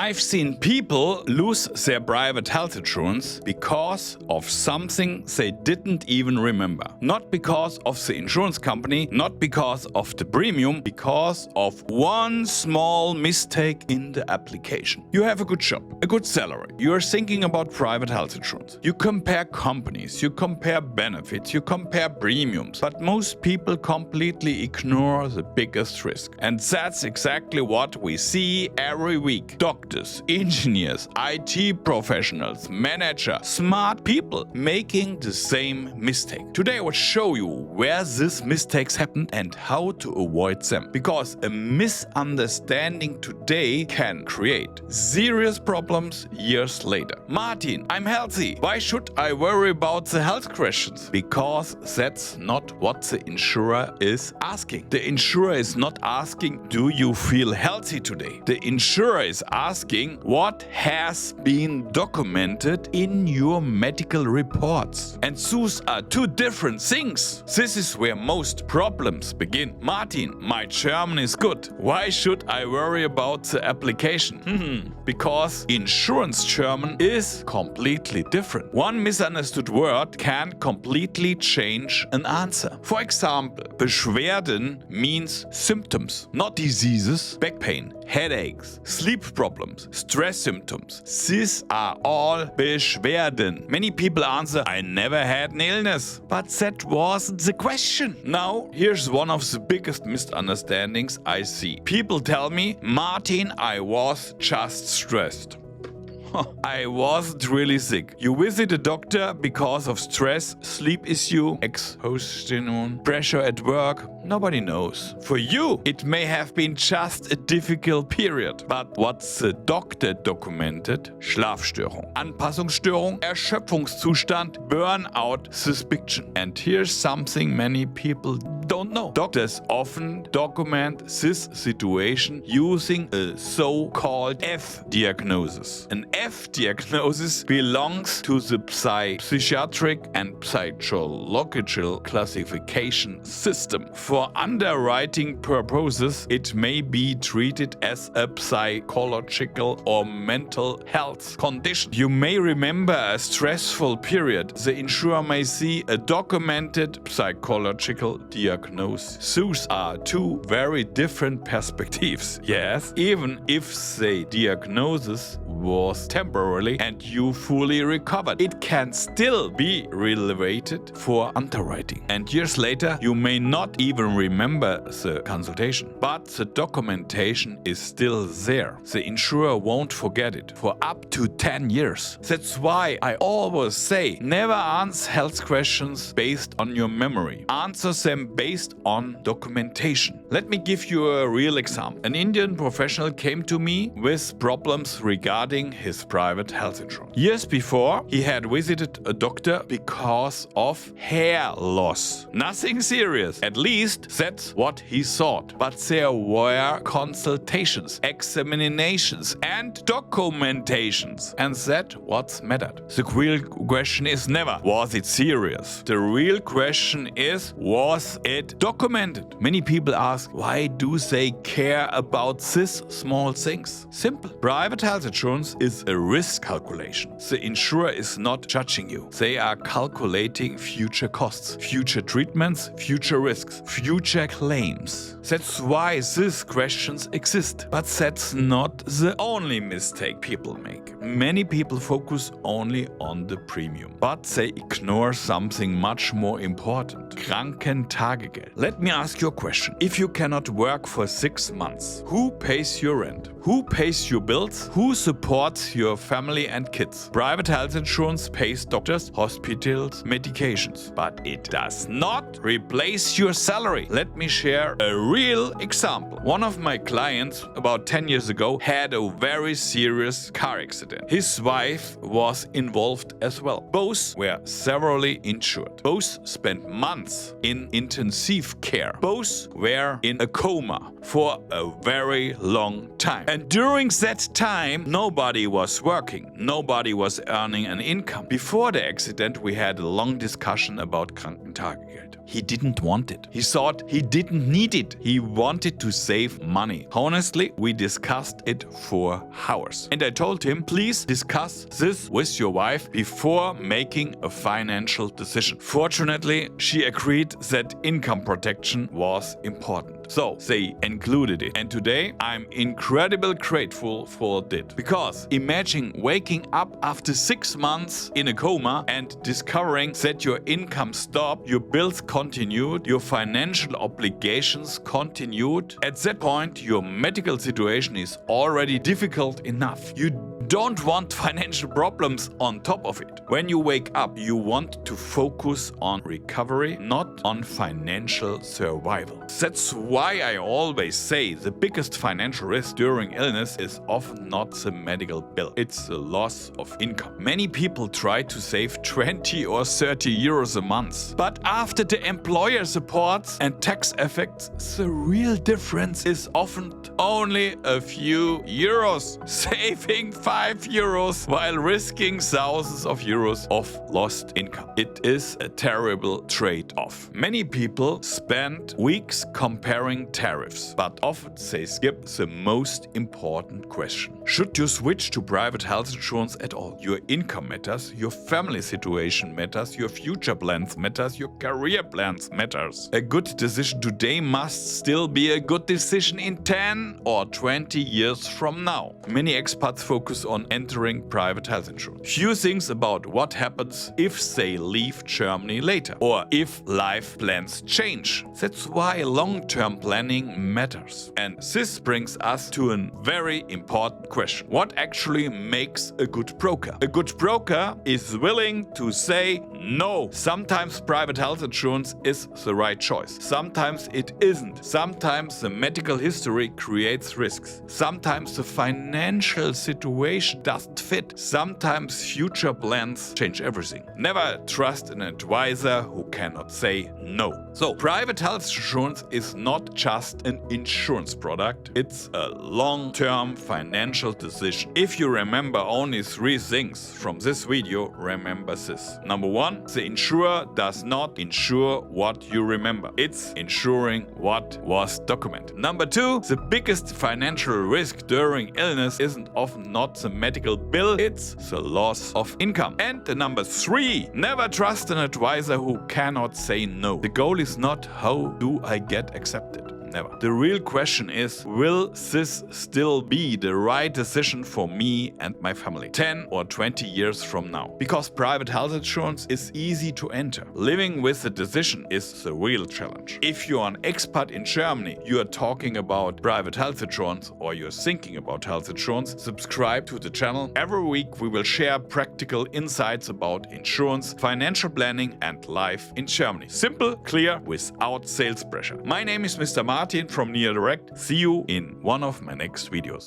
I've seen people lose their private health insurance because of something they didn't even remember. Not because of the insurance company, not because of the premium, because of one small mistake in the application. You have a good job, a good salary. You are thinking about private health insurance. You compare companies, you compare benefits, you compare premiums. But most people completely ignore the biggest risk. And that's exactly what we see every week. Doctors, engineers, IT professionals, managers, smart people making the same mistake. Today I will show you where these mistakes happen and how to avoid them. Because a misunderstanding today can create serious problems years later. Martin, I'm healthy. Why should I worry about the health questions? Because that's not what the insurer is asking. The insurer is not asking, do you feel healthy today? The insurer is asking, what has been documented in your medical reports? And those are two different things. This is where most problems begin. Martin, my German is good. Why should I worry about the application? Because insurance German is completely different. One misunderstood word can completely change an answer. For example, Beschwerden means symptoms, not diseases. Back pain, headaches, sleep problems, stress symptoms. These are all Beschwerden. Many people answer, I never had an illness. But that wasn't the question. Now, here's one of the biggest misunderstandings I see. People tell me, Martin, I was just stressed. I wasn't really sick. You visit a doctor because of stress, sleep issue, exhaustion, pressure at work. Nobody knows. For you, it may have been just a difficult period. But what's the doctor documented? Schlafstörung, Anpassungsstörung, Erschöpfungszustand, burnout, suspicion. And here's something many people don't know. Doctors often document this situation using a so-called F diagnosis. An F diagnosis belongs to the psychiatric and psychological classification system. For underwriting purposes, it may be treated as a psychological or mental health condition. You may remember a stressful period. The insurer may see a documented psychological diagnosis. Those are two very different perspectives. Yes, even if the diagnosis was temporarily and you fully recovered, it can still be related for underwriting. And years later, you may not even remember the consultation, but the documentation is still there. The insurer won't forget it for up to 10 years. That's why I always say, never answer health questions based on your memory. Answer them based on documentation. Let me give you a real example. An Indian professional came to me with problems regarding his private health insurance. Years before, he had visited a doctor because of hair loss. Nothing serious. At least that's what he thought. But there were consultations, examinations, and documentations. And that's what mattered. The real question is never, was it serious? The real question is, was it documented? Many people ask, why do they care about these small things? Simple. Private health insurance is a risk calculation. The insurer is not judging you. They are calculating future costs, future treatments, future risks, future claims. That's why these questions exist. But that's not the only mistake people make. Many people focus only on the premium, but they ignore something much more important. Kranken-Tagegeld. Let me ask you a question. If you cannot work for 6 months, who pays your rent? Who pays your bills? Who supports your family and kids? Private health insurance pays doctors, hospitals, medications, but it does not replace your salary. Let me share a real example. One of my clients about 10 years ago had a very serious car accident. His wife was involved as well. Both were severely injured. Both spent months in intensive of care. Both were in a coma for a very long time. And during that time, nobody was working. Nobody was earning an income. Before the accident, we had a long discussion about Kranken-Tagegeld. He didn't want it. He thought he didn't need it. He wanted to save money. Honestly, we discussed it for hours. And I told him, please discuss this with your wife before making a financial decision. Fortunately, she agreed that income protection was important. So they included it. And today I'm incredibly grateful for it. Because imagine waking up after 6 months in a coma and discovering that your income stopped, your bills continued, your financial obligations continued. At that point, your medical situation is already difficult enough. You don't want financial problems on top of it. When you wake up, you want to focus on recovery, not on financial survival. That's why I always say the biggest financial risk during illness is often not the medical bill. It's the loss of income. Many people try to save 20 or 30 euros a month. But after the employer supports and tax effects, the real difference is often only a few euros. Saving 5 euros while risking thousands of euros of lost income. It is a terrible trade-off. Many people spend weeks comparing tariffs, but often they skip the most important question. Should you switch to private health insurance at all? Your income matters, your family situation matters, your future plans matters, your career plans matters. A good decision today must still be a good decision in 10 or 20 years from now. Many expats focus on entering private health insurance. Few things about what happens if they leave Germany later or if life plans change. That's why long-term planning matters. And this brings us to a very important question. What actually makes a good broker? A good broker is willing to say no. Sometimes private health insurance is the right choice. Sometimes it isn't. Sometimes the medical history creates risks. Sometimes the financial situation doesn't fit. Sometimes future plans change everything. Never trust an advisor who cannot say no. So, private health insurance is not just an insurance product, it's a long-term financial decision. If you remember only 3 things from this video, remember this. Number 1, the insurer does not insure what you remember. It's insuring what was documented. Number 2, the biggest financial risk during illness isn't often not the medical bill, it's the loss of income. And the number 3, never trust an advisor who cannot say no. The goal is not how do I get accepted. Never. The real question is, will this still be the right decision for me and my family 10 or 20 years from now? Because private health insurance is easy to enter. Living with the decision is the real challenge. If you're an expat in Germany, you are talking about private health insurance or you're thinking about health insurance, subscribe to the channel. Every week we will share practical insights about insurance, financial planning and life in Germany. Simple, clear, without sales pressure. My name is Mr. Martin from Near Direct. See you in one of my next videos.